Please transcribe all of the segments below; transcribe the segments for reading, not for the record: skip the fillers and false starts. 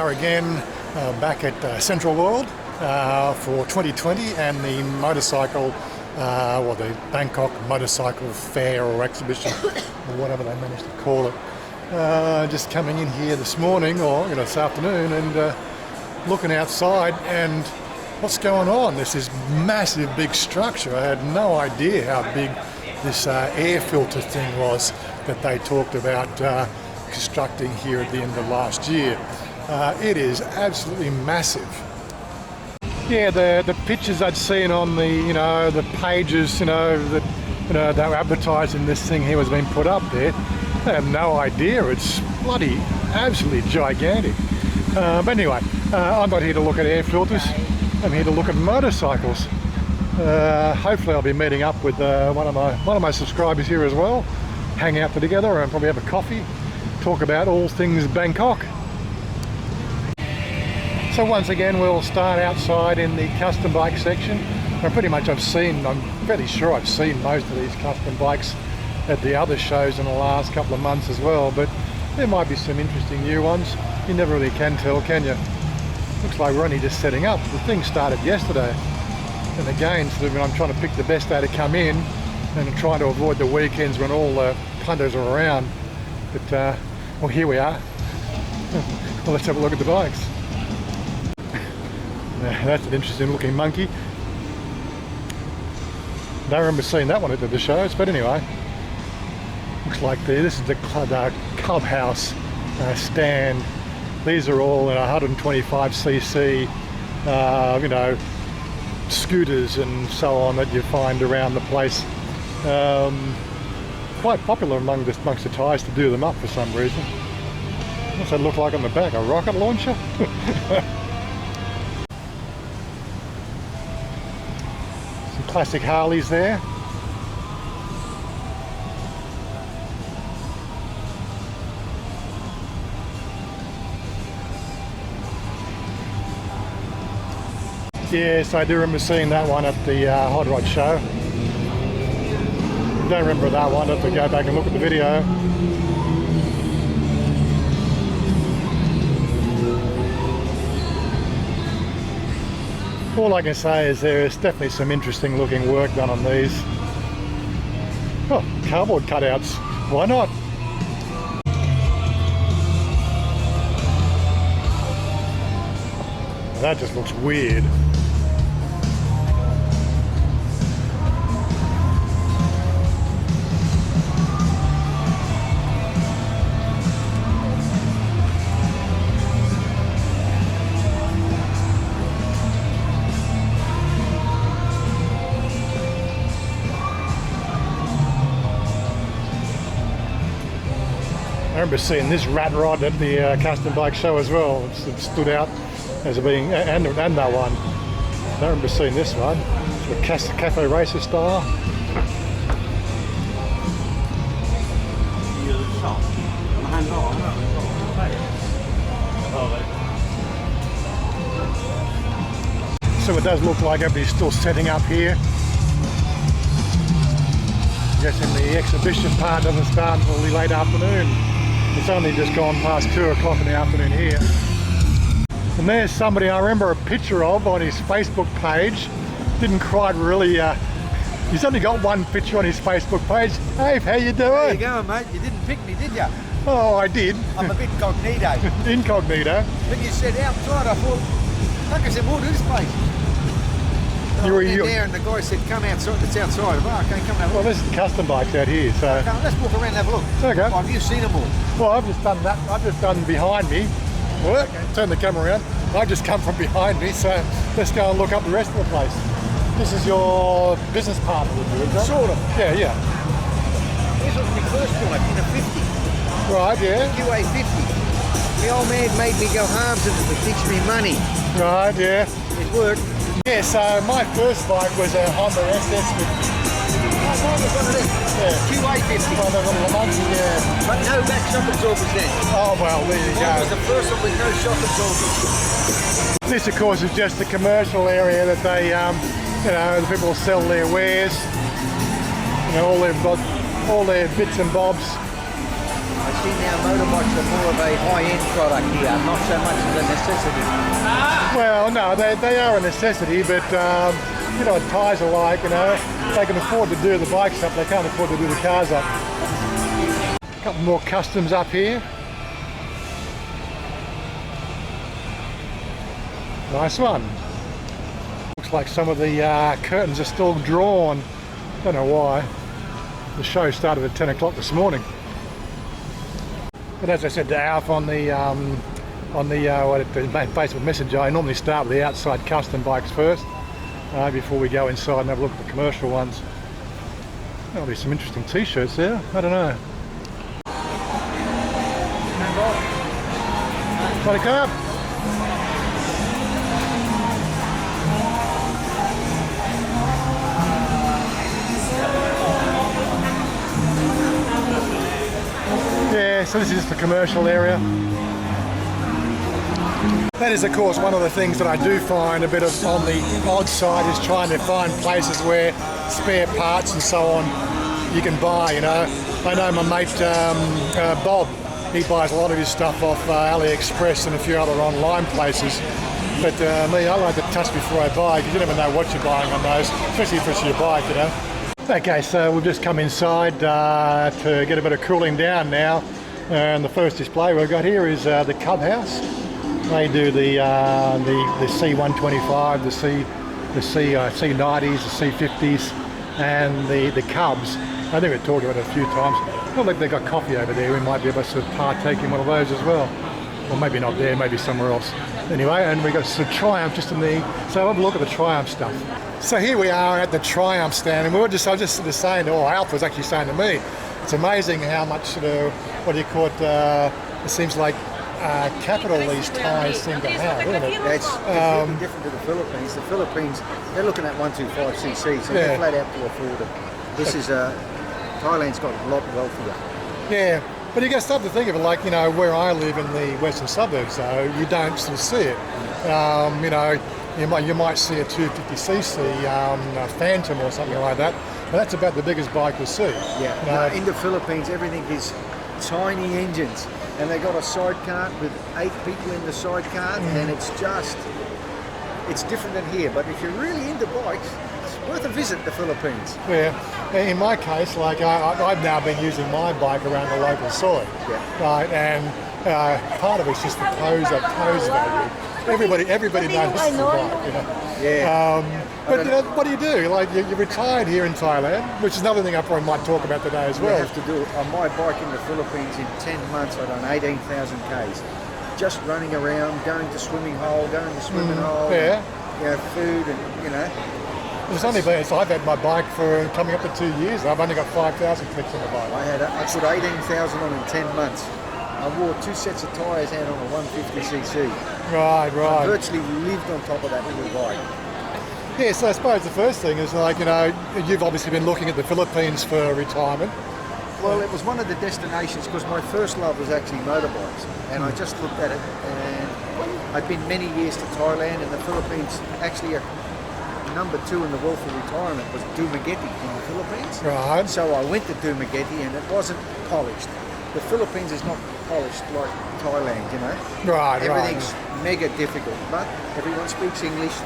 are again back at Central World for 2020 and the motorcycle, the Bangkok Motorcycle Fair or Exhibition, or whatever they managed to call it. Just coming in here this morning, or this afternoon, and looking outside, and what's going on? This is massive big structure. I had no idea how big this air filter thing was that they talked about constructing here at the end of last year. It is absolutely massive. Yeah, the pictures I'd seen on the the pages that they were advertising this thing here was being put up there. I have no idea. It's bloody absolutely gigantic. But anyway, I'm not here to look at air filters. I'm here to look at motorcycles. Hopefully I'll be meeting up with one of my subscribers here as well. Hang out together and probably have a coffee. Talk about all things Bangkok. So once again we'll start outside in the custom bike section. I'm fairly sure I've seen most of these custom bikes at the other shows in the last couple of months as well, but there might be some interesting new ones. You never really can tell, can you? Looks like we're only just setting up. The thing started yesterday, and again I'm trying to pick the best day to come in and I'm trying to avoid the weekends when all the punters are around. But well, here we are. Well, let's have a look at the bikes. That's an interesting looking monkey. Don't remember seeing that one at the shows, but anyway. Looks like this is the clubhouse stand. These are all 125cc, scooters and so on that you find around the place. Quite popular amongst the Thais to do them up for some reason. What's that look like on the back? A rocket launcher? Some classic Harleys there. Yes, I do remember seeing that one at the Hot Rod show. Don't remember that one. I have to go back and look at the video. All I can say is there is definitely some interesting looking work done on these. Oh, cardboard cutouts. Why not? That just looks weird. I remember seeing this rat rod at the custom bike show as well. It stood out as being, and that one. I remember seeing this one. It's the cafe racer style. So it does look like everybody's still setting up here. I guess in the exhibition part doesn't start until the late afternoon. It's only just gone past 2 o'clock in the afternoon here. And there's somebody I remember a picture of on his Facebook page. Didn't quite really, he's only got one picture on his Facebook page. Hey, how you doing? How you going, mate? You didn't pick me, did you? Oh, I did. I'm a bit incognito. Incognito? When you said outside, I thought, like I said, we'll do this place. So I went in there and the guy said, come outside, it's outside. Well, okay, come and have a look. Well, there's custom bikes out here, so... Okay, let's walk around and have a look. Okay. Oh, have you seen them all? Well, I've just done that. I've just done behind me. Well, okay. Turn the camera around. I've just come from behind me, so let's go and look up the rest of the place. This is your business partner with you, is that? Sort of. Yeah, yeah. This was my first bike in a 50. Right, yeah. QA 50. The old man made me go harms into it to teach me money. Right, yeah. It worked. Yeah, so my first bike was a Honda SS50. Mine was one of them. Yeah. QA 50. One of the little ones, yeah. But no back shock absorbers then. Oh, well, there you Mine was go. the first one with no shock absorbers. This, of course, is just the commercial area that they, the people sell their wares. All their bits and bobs. I see now motorbikes motorbikes are more of a high-end product here, not so much as a necessity. Well, no, they are a necessity, but you know what Thais are like, you know, they can afford to do the bikes up, they can't afford to do the cars up. A couple more customs up here. Nice one. Looks like some of the curtains are still drawn. Don't know why. The show started at 10 o'clock this morning. But as I said to Alf on the Facebook Messenger, I normally start with the outside custom bikes first before we go inside and have a look at the commercial ones. There'll be some interesting t-shirts there. I don't know. Want to come up? Yeah, so this is just the commercial area. That is, of course, one of the things that I do find a bit of on the odd side is trying to find places where spare parts and so on you can buy, you know. I know my mate Bob, he buys a lot of his stuff off AliExpress and a few other online places. But me, I like to touch before I buy, because you never know what you're buying on those, especially if it's your bike, you know. Okay, so we've just come inside to get a bit of cooling down now. And the first display we've got here is the Cub House. They do the C125, the C90s, the C50s, and the Cubs. I think we've talked about it a few times. Well, they've got coffee over there. We might be able to partake in one of those as well. Or maybe not there, maybe somewhere else. Anyway, and we've got some Triumph just in the... So have a look at the Triumph stuff. So here we are at the Triumph stand, and I was just sort of saying, or Alf was actually saying to me, it's amazing how much sort of, what do you call it, it seems like capital these Thais seem to have, isn't it? Yeah, it's completely different to the Philippines. The Philippines, they're looking at 125cc, so they're flat out to afford it. This is, Thailand's got a lot wealthier. Yeah, but you got to start to think of it like, you know, where I live in the western suburbs, though, you don't sort of see it. You know, you might see a 250cc a Phantom or something like that, but that's about the biggest bike you'll see. Yeah, you know, in the Philippines, everything is tiny engines, and they got a sidecar with 8 people in the sidecar, and it's different than here. But if you're really into bikes, it's worth a visit, the Philippines. Yeah, in my case, like I've now been using my bike around the local soil, right, and part of it's just the pose value. Everybody notices the bike, you know. Yeah. But you know, what do? Like you're retired here in Thailand, which is another thing I probably might talk about today as well. You have to do it. On my bike in the Philippines, in 10 months, I've done 18,000 Ks. Just running around, going to swimming hole, going to swimming hole. Yeah. You know, food and, you know. It's only been, so I've had my bike for coming up to 2 years. I've only got 5,000 clicks on the bike. I put 18,000 on in 10 months. I wore 2 sets of tyres out on a 150cc. Right. I virtually lived on top of that little bike. Yeah, so I suppose the first thing is, like, you know, you've obviously been looking at the Philippines for retirement. Well, it was one of the destinations because my first love was actually motorbikes, and I just looked at it, and I'd been many years to Thailand, and the Philippines actually number 2 in the world for retirement was Dumaguete in the Philippines. Right. So I went to Dumaguete, and it wasn't polished. The Philippines is not polished like Thailand, you know. Right. Everything's mega difficult, but everyone speaks English.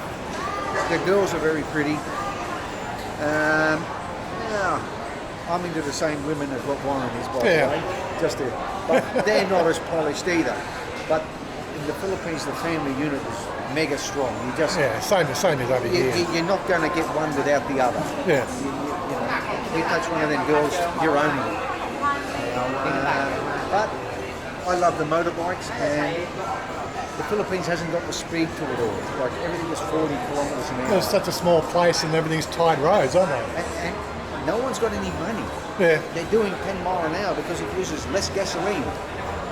The girls are very pretty. Yeah, I'm into the same women as what Warren is, by the way. But they're not as polished either. But in the Philippines, the family unit is mega strong. You just same as over here. You're not going to get one without the other. Yeah. You touch one of them girls, you're owning it. But I love the motorbikes, and the Philippines hasn't got the speed to it all. Like everything is 40 kilometres an hour. It's such a small place, and everything's tight roads, aren't they? And no one's got any money. Yeah. They're doing 10 mile an hour because it uses less gasoline.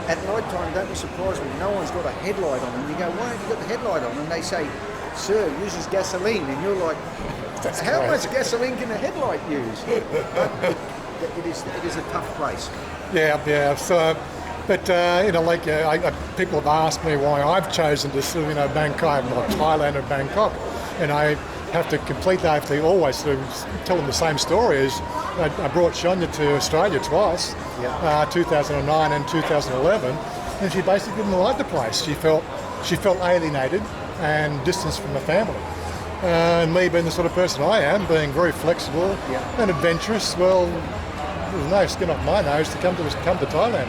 At night time, don't be surprised when no one's got a headlight on. And you go, why have you got the headlight on? And they say, sir, it uses gasoline. And you're like, how much gasoline can a headlight use? It is a tough place. Yeah. So, but you know, like people have asked me why I've chosen to, you know, Bangkok, or Thailand or Bangkok, and I have to complete that. I have to always sort of tell them the same story. Is I brought Chanya to Australia twice, 2009 and 2011, and she basically didn't like the place. She felt alienated and distanced from the family. And me being the sort of person I am, being very flexible and adventurous, well, there's no skin off my nose to come to Thailand.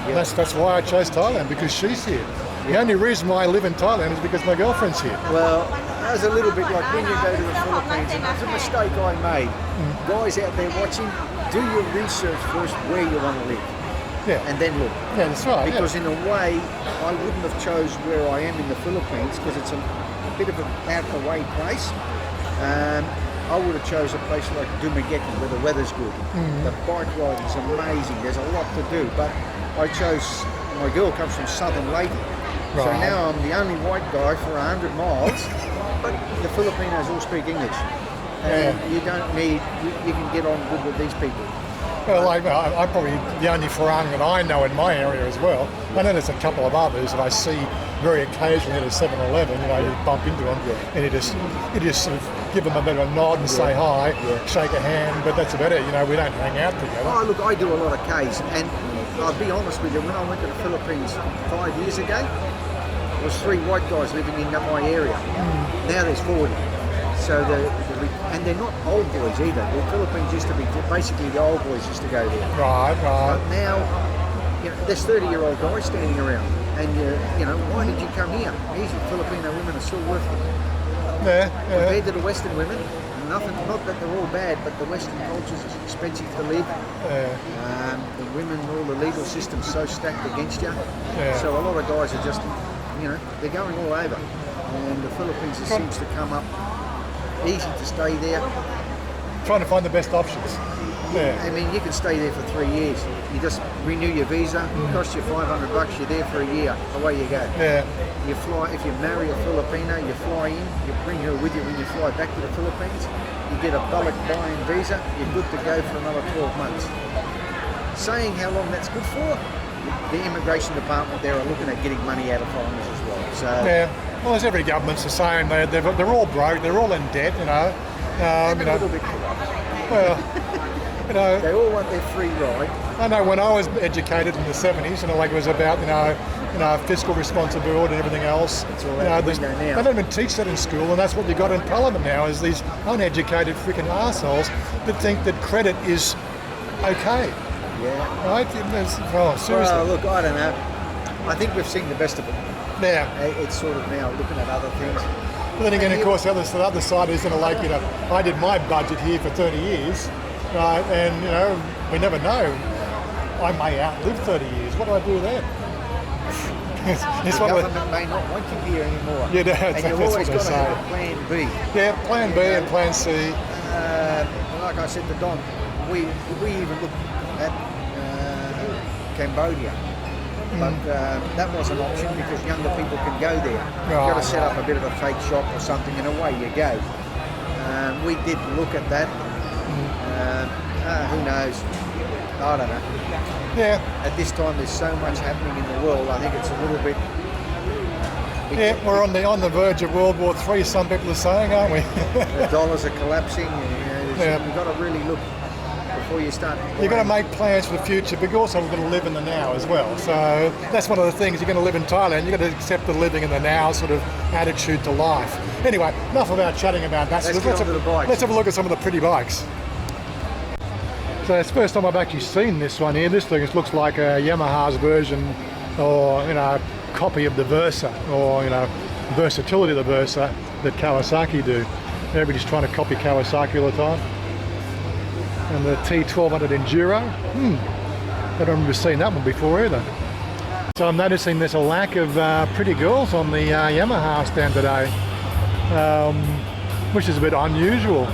And that's why I chose Thailand, because she's here. The only reason why I live in Thailand is because my girlfriend's here. Well, that was a little bit like when you go to the Philippines, and that's a mistake I made. Guys out there watching, do your research first where you want to live. And then look. Yeah, that's right. Because in a way, I wouldn't have chose where I am in the Philippines because it's a bit of an out-of-the-way place. I would have chose a place like Dumaguete where the weather's good. The bike riding's amazing. There's a lot to do. But I chose, my girl comes from Southern Leyte. So now I'm the only white guy for 100 miles. But the Filipinos all speak English. And you don't need, you can get on good with these people. Well, I'm probably the only foreigner that I know in my area as well. I know there's a couple of others that I see very occasionally at a 7-Eleven. You know, you bump into them and you just sort of give them a bit of a nod and say hi, shake a hand, but that's about it. You know, we don't hang out together. Oh, look, I do a lot of Ks, and I'll be honest with you, when I went to the Philippines 5 years ago, there was 3 white guys living in my area. Now there's 40. So and they're not old boys either. The Philippines used to be basically the old boys used to go there. Right. But now, you know, there's 30-year-old guys standing around, and you know, why did you come here? Easy, Filipino women are still worth it. Compared to the Western women, nothing. Not that they're all bad, but the Western culture is expensive to live. The women, all the legal system's so stacked against you. So a lot of guys are just, you know, they're going all over, and the Philippines seems to come up. Easy to stay there. Trying to find the best options. I mean, you can stay there for 3 years. You just renew your visa. It costs you $500. You're there for a year. Away you go. You fly. If you marry a Filipino, you fly in. You bring her with you when you fly back to the Philippines. You get a bulk buy-in visa. You're good to go for another 12 months. Saying how long that's good for, the immigration department there are looking at getting money out of foreigners as well. So. Well, as every government's the same. They're all broke. They're all in debt. You know. And a little bit corrupt. Well, you know. They all want their free ride. I know when I was educated in the 70s, you know, like it was about, you know, fiscal responsibility and everything else. It's all out the window now. They don't even teach that in school, and that's what you got in Parliament now, is these uneducated freaking arseholes that think that credit is okay. Right? Oh, seriously. Well, look, I don't know. I think we've seen the best of it. It's sort of now looking at other things. But then again, of course, the other side is, you know, like, you know, I did my budget here for 30 years, right? And, you know, we never know. I may outlive 30 years. What do I do then? The government may not want you here anymore. Yeah, and you've always got to have a plan B. Yeah, plan B and plan C. Like I said to Don, we even looked at Cambodia. But that was an option because younger people can go there. You've got to set up a bit of a fake shop or something, and away you go. We did look at that. Who knows? I don't know. At this time, there's so much happening in the world. I think it's a little bit. We're on the verge of World War III. Some people are saying, aren't we? The dollars are collapsing. You've got to really look. Before you start, you've got to make plans for the future, but also we've got to live in the now as well. So that's one of the things. You're going to live in Thailand, you've got to accept the living in the now sort of attitude to life. Anyway, enough about chatting about that. Let's have a look at some of the pretty bikes. So it's the first time I've actually seen this one here. This thing looks like a Yamaha's version, or, you know, copy of the Versa, or, you know, versatility of the Versa that Kawasaki do. Everybody's trying to copy Kawasaki all the time. And the T1200 Enduro. I don't remember seeing that one before either. So I'm noticing there's a lack of pretty girls on the Yamaha stand today, which is a bit unusual.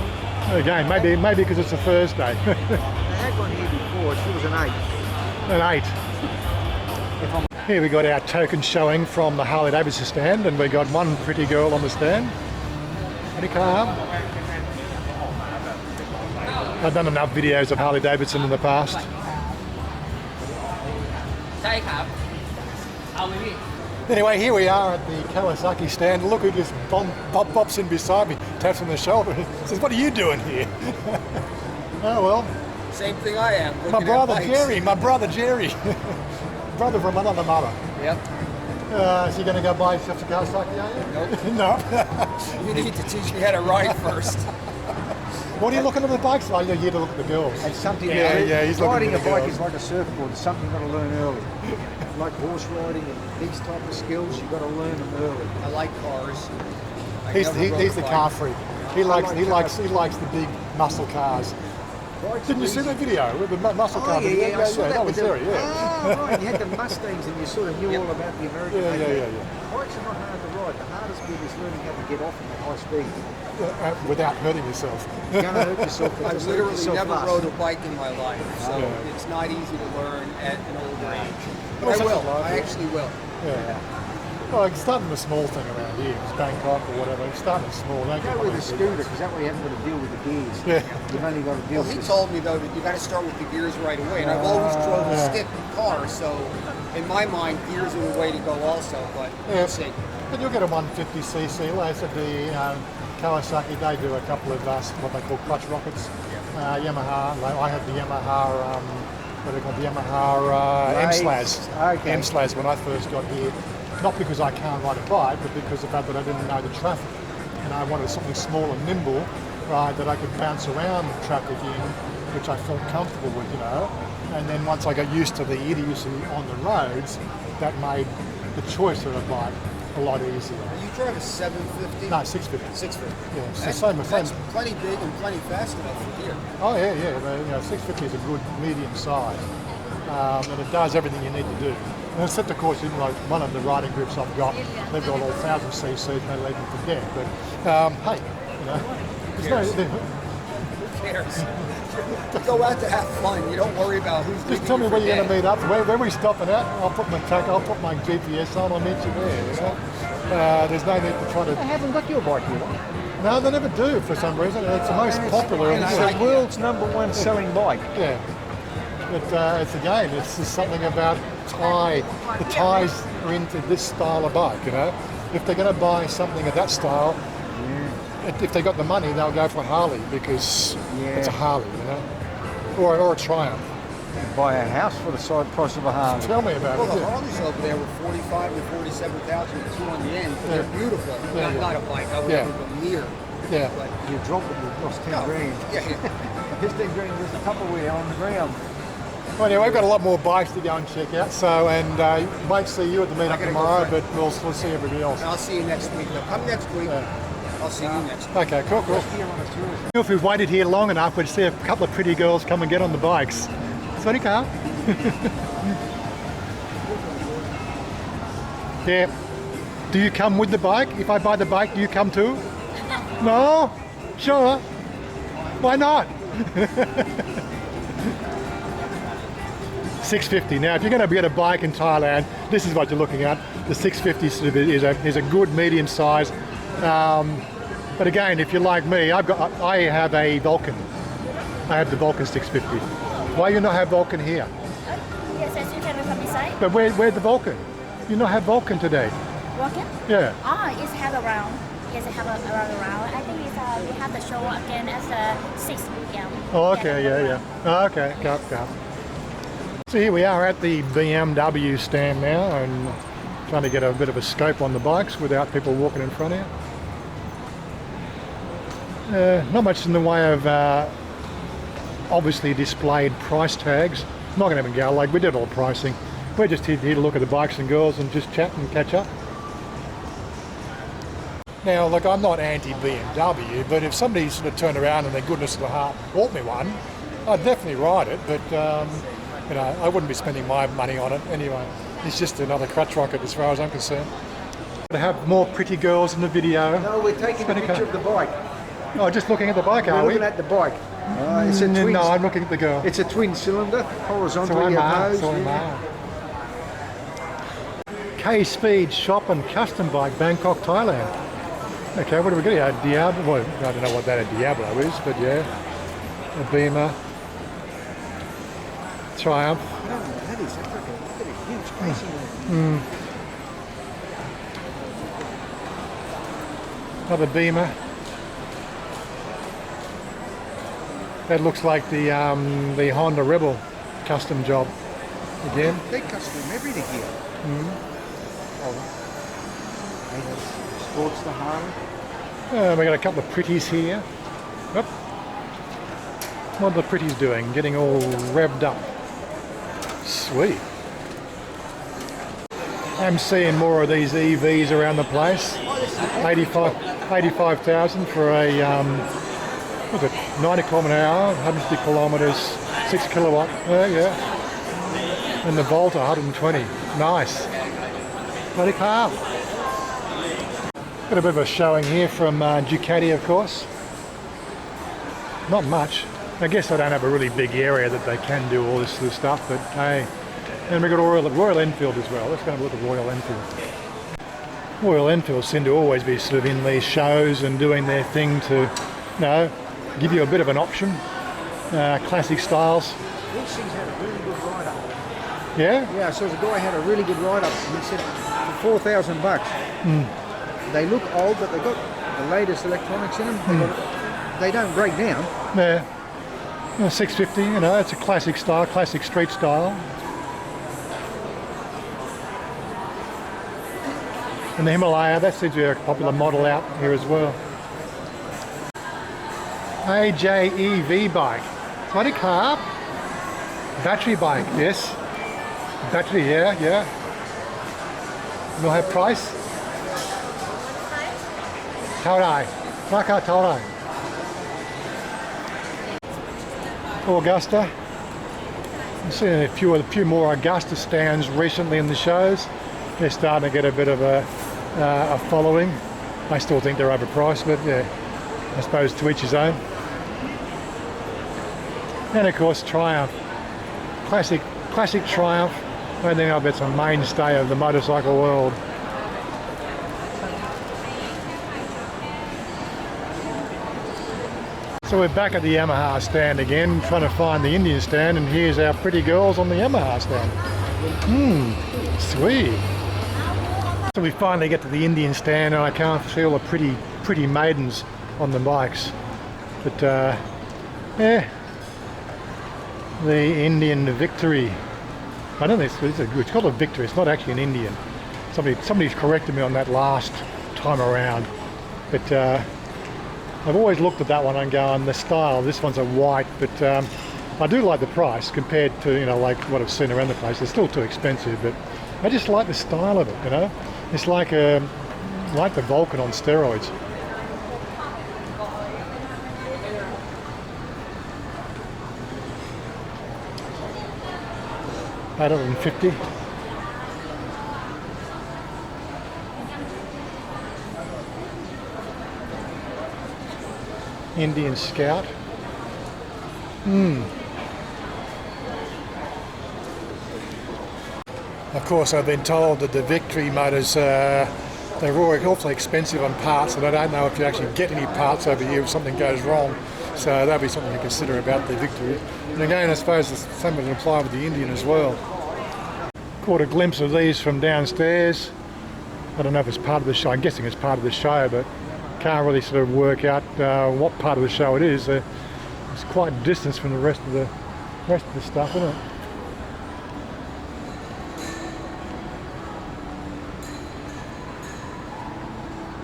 Again, maybe because it's a Thursday. They had one here before. She was an 8. An 8. Here we got our token showing from the Harley Davidson stand, and we got one pretty girl on the stand. Pretty calm. I've done enough videos of Harley Davidson in the past. Anyway, here we are at the Kawasaki stand. Look who just pops in beside me. taps on the shoulder. Says, "What are you doing here?" Oh well. Same thing I am. My brother bikes. Jerry. Brother from another mother. Yep. So you're going to go buy yourself a Kawasaki, are you? Nope. No. You need to teach me how to ride first. What are you looking at the bikes? Oh, you're here to look at the girls. It's something. Yeah, he's looking riding at a the bike girls. is like a surfboard. It's something you've got to learn early. Like horse riding and these type of skills, you've got to learn them early. I like cars. He's the car freak. He likes the big muscle cars. Bikes Didn't you see that video with the muscle car? Yeah, I saw that that with was the, Jerry, yeah. Oh, right, you had the Mustangs and you sort of knew all about the American. Yeah. Bikes are not hard to ride. The hardest bit is learning how to get off at high speed. Without hurting yourself. You're going to hurt yourself. but I've just hurt literally yourself never last. rode a bike in my life, so Yeah. it's not easy to learn at an older age. Well, But I such a will. life, I yeah. actually will. Yeah. Well, it's starting a small thing around here. It's Bangkok or whatever. It's starting small. Don't Go get with one a of these scooter big because that way you haven't got to deal with the gears. Yeah. You've only got to deal Well, he with told me though that you got to start with the gears right away, and I've always drove a Yeah. stick car, so in my mind, gears are the way to go also. But Yeah. we'll see. But you'll get a 150cc. Like I said, the Kawasaki, they do a couple of what they call clutch rockets. Yamaha, like I had the Yamaha, what do they call the Yamaha M-Slaz. Okay. M-Slaz when I first got here. Not because I can't ride a bike, but because of the fact that I didn't know the traffic. And I wanted something small and nimble, right, that I could bounce around traffic in, which I felt comfortable with, you know. And then once I got used to the idiocy on the roads, that made the choice of a bike a lot easier. You drive a 750? No, 650. 650. Yeah, it's the That's, same. that's plenty big and plenty fast enough for here. Oh yeah. The, 650 is a good medium size, and it does everything you need to do. And except of course, in like one of the riding groups I've got, they've got all 1000cc and they leave them for dead. But hey, you know, Who cares? Go out to have fun. You don't worry about who's just leaving tell me you where for you're going to dead. meet up. Where are we stopping at? I'll put my GPS on. I'll meet you there. You know? There's no need to try I to. haven't got your bike here. No, they never do for some reason. It's the most popular. It's the world's #1 selling bike. Yeah. But it's again, it's just something about Thai. The Thais are into this style of bike, you know. If they're going to buy something of that style, if they got the money, they'll go for a Harley because it's a Harley, you know, or a Triumph. Buy a house for the side price of a Harley. Tell me about Well, it. the Yeah. Harleys over there were 45 to 47,000 with 2 on the end. But they're beautiful. Yeah, Not a bike. I would Yeah. ever go near. Yeah. But You drop it, you've lost 10 no. grand. Yeah. 15 grand with a Tupperware on the ground. Well, anyway, we've got a lot more bikes to go and check out. So, and won't see you at the meetup gotta go tomorrow, for but we'll see everybody else. And I'll see you next week. Now, come next week. I'll see you next week. Okay, cool. Here on a tour. If we've waited here long enough, we'd see a couple of pretty girls come and get on the bikes. Sorry, Carl. Yeah. Do you come with the bike? If I buy the bike, do you come too? No? Sure. Why not? $650. Now, if you're going to get a bike in Thailand, this is what you're looking at. The 650 is a good medium size. But again, if you're like me, I have a Vulcan. I have the Vulcan 650. Why you not have Vulcan here? Yes, as you can come inside. But where's the Vulcan? You not have Vulcan today. Walking? Yeah. Oh, it's have around. Yes, it have around. I think it's we have the show again at 6 p.m. Oh, okay, yeah. Oh, okay, go. So here we are at the BMW stand now and trying to get a bit of a scope on the bikes without people walking in front of you. Not much in the way of obviously displayed price tags. Not going to even go, like we did all pricing. We're just here to look at the bikes and girls and just chat and catch up. Now, look, I'm not anti-BMW, but if somebody sort of turned around and their goodness of the heart bought me one, I'd definitely ride it, but you know, I wouldn't be spending my money on it anyway. It's just another crutch rocket as far as I'm concerned. To have more pretty girls in the video. No, we're taking a picture of the bike. Oh, just looking at the bike, We're are we? looking at the bike. It's a twin. No, I'm looking at the girl. It's a twin cylinder, horizontal. So you am I. have So nose, am yeah. I. K-Speed Shop and Custom Bike, Bangkok, Thailand. Okay, what do we got here? A Diablo. Well, I don't know what that a Diablo is, but yeah. A Beamer. Triumph. No, that is Africa. Look at a huge casing. Another Beamer. That looks like the Honda Rebel custom job again. They custom everything here. Sports the Harley. We got a couple of pretties here. Oop. What are the pretties doing? Getting all revved up. Sweet. I'm seeing more of these EVs around the place. 85,000 for a what's it? 90 kilometre an hour, 150 kilometres, 6 kilowatt. Yeah. And the Volta 120. Nice. Bloody car. Got a bit of a showing here from Ducati, of course. Not much. I guess they don't have a really big area that they can do all this sort of stuff, but hey. And we've got Royal Enfield as well. Let's go and look at Royal Enfield. Royal Enfield seem to always be sort of in these shows and doing their thing to, you know, give you a bit of an option. Classic styles. These things had a really good ride-up. Yeah? Yeah, so the guy had a really good ride-up. He said for $4,000. They look old, but they've got the latest electronics in them. They don't break down. Yeah. 650, you know, it's a classic style, classic street style. And the Himalaya, that seems to be a popular model out here as well. AJE V-bike. What a car. Battery bike, yes. Battery, yeah. You'll have price? Taurai. Raka Taurai. Augusta. I've seen a few more Augusta stands recently in the shows. They're starting to get a bit of a following. I still think they're overpriced, but yeah, I suppose to each his own. And of course Triumph. Classic Triumph. I think I bet it's a mainstay of the motorcycle world. So we're back at the Yamaha stand again, trying to find the Indian stand, and here's our pretty girls on the Yamaha stand. Sweet. So we finally get to the Indian stand, and I can't see all the pretty maidens on the bikes. But yeah, the Indian Victory. I don't know, it's called a Victory, it's not actually an Indian. Somebody's corrected me on that last time around. But I've always looked at that one and going, the style, this one's a white, but I do like the price compared to, you know, like what I've seen around the place. It's still too expensive, but I just like the style of it, you know. It's like the Vulcan on steroids. $850. Indian Scout. Of course, I've been told that the Victory motors, they're awfully expensive on parts, and I don't know if you actually get any parts over here if something goes wrong. So that'll be something to consider about the Victory. And again, I suppose the same would apply with the Indian as well. Caught a glimpse of these from downstairs. I don't know if it's part of the show. I'm guessing it's part of the show, but can't really sort of work out what part of the show it is. It's quite a distance from the rest of the stuff, isn't it?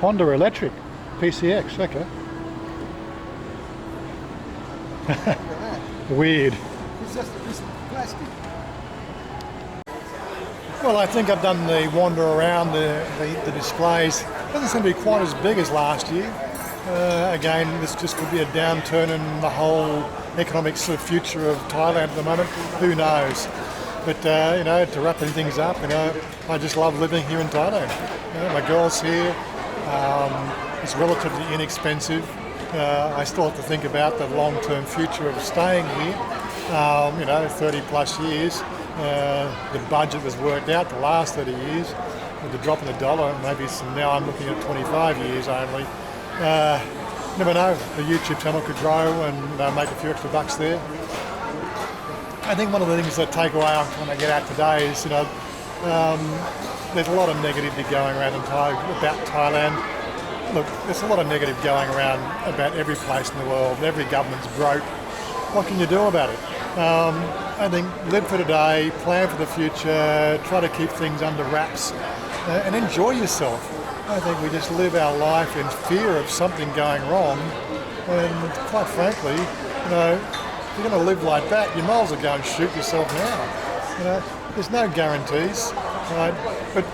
Honda Electric PCX, okay. Weird. It's just a piece of plastic. Well, I think I've done the wander around the displays. Doesn't seem to be quite as big as last year. Again, this just could be a downturn in the whole economic sort of future of Thailand at the moment. Who knows? But you know, to wrap things up, you know, I just love living here in Thailand. You know, my girl's here. It's relatively inexpensive. I still have to think about the long-term future of staying here. You know, 30 plus years. The budget was worked out to last 30 years. With the drop in the dollar, maybe now I'm looking at 25 years only. Never know, the YouTube channel could grow and make a few extra bucks there. I think one of the things that take away I'm trying to get at today is, you know, there's a lot of negativity going around about Thailand. Look, there's a lot of negative going around about every place in the world. Every government's broke. what can you do about it? I think live for today, plan for the future, try to keep things under wraps, and enjoy yourself. I think we just live our life in fear of something going wrong, and quite frankly, if you're going to live like that, you might as well go and shoot yourself now. There's no guarantees, right? But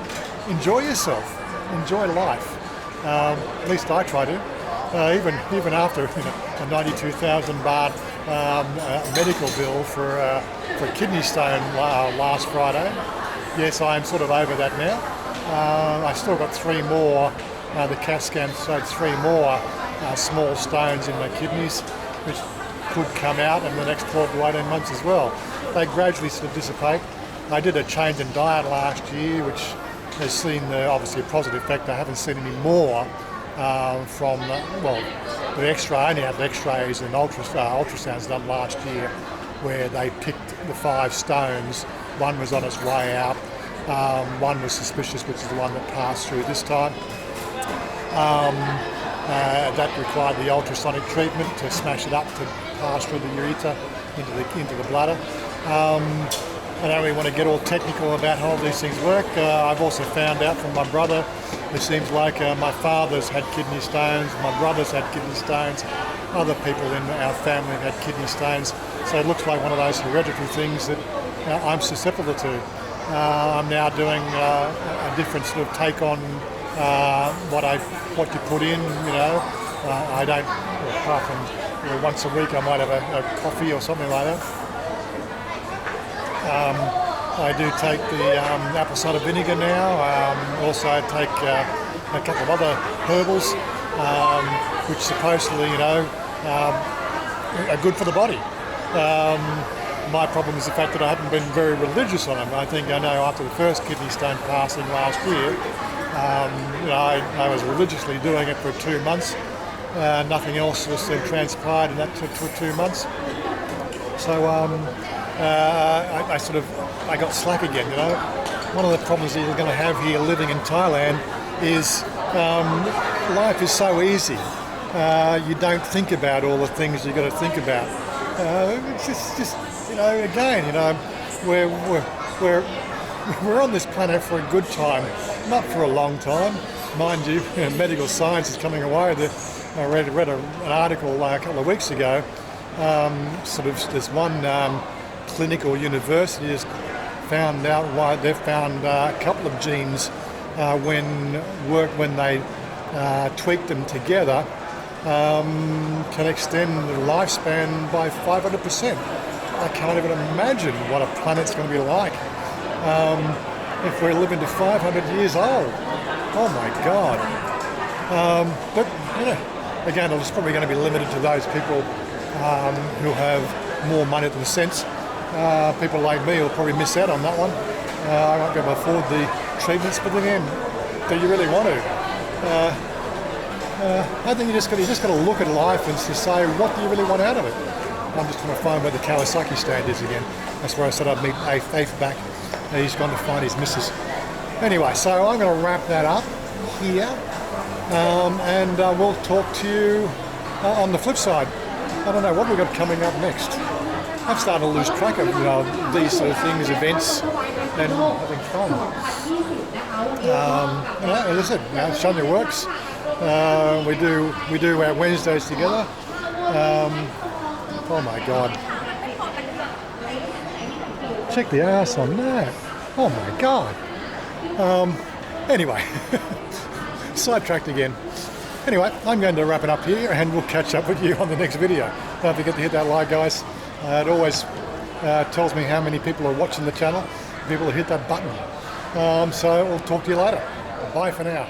enjoy yourself, enjoy life. At least I try to. Even after a 92,000 baht medical bill for a kidney stone last Friday. Yes, I am sort of over that now. I still got 3 more. The CAT scan showed 3 more small stones in my kidneys, which could come out in the next 12 to 18 months as well. They gradually sort of dissipate. I did a change in diet last year, which has seen obviously a positive effect. I haven't seen any more from the X-ray. I only had X-rays and ultrasounds done last year, where they picked the 5 stones. One was on its way out. One was suspicious, which is the one that passed through this time. That required the ultrasonic treatment to smash it up to pass through the ureter into the bladder. I don't really want to get all technical about how all these things work. I've also found out from my brother, it seems like my father's had kidney stones, my brother's had kidney stones, other people in our family have had kidney stones. So it looks like one of those hereditary things that I'm susceptible to. I'm now doing a different sort of take on what you put in. I don't, apart from once a week, I might have a coffee or something like that. I do take the apple cider vinegar now. Also, I take a couple of other herbals, which supposedly, are good for the body. My problem is the fact that I haven't been very religious on them. I think I know after the first kidney stone passing last year, I was religiously doing it for 2 months. Nothing else was transpired in that 2 months. So I got slack again. One of the problems that you're going to have here living in Thailand is life is so easy. You don't think about all the things you've got to think about. It's just again, we're on this planet for a good time, not for a long time. Mind you, medical science is coming away. I read an article a couple of weeks ago. There's one clinical university has found out why they've found a couple of genes when they tweak them together can extend the lifespan by 500%. I can't even imagine what a planet's going to be like if we're living to 500 years old. Oh my God. But again, it's probably going to be limited to those people who have more money than sense. People like me will probably miss out on that one. I won't be able to afford the treatments, but again, do you really want to? I think you just got to look at life and to say, what do you really want out of it? I'm just trying to find where the Kawasaki stand is again. That's where I said I'd meet Faith back. He's gone to find his missus. Anyway, so I'm going to wrap that up here, and we'll talk to you on the flip side. I don't know what we've got coming up next. I've started to lose track of these sort of things, events, and having fun. As I said, Chanya works. We do our Wednesdays together. Oh my God! Check the ass on that. Oh my God! Anyway, sidetracked again. Anyway, I'm going to wrap it up here, and we'll catch up with you on the next video. Don't forget to hit that like, guys. It always tells me how many people are watching the channel. People who hit that button. So we'll talk to you later. Bye for now.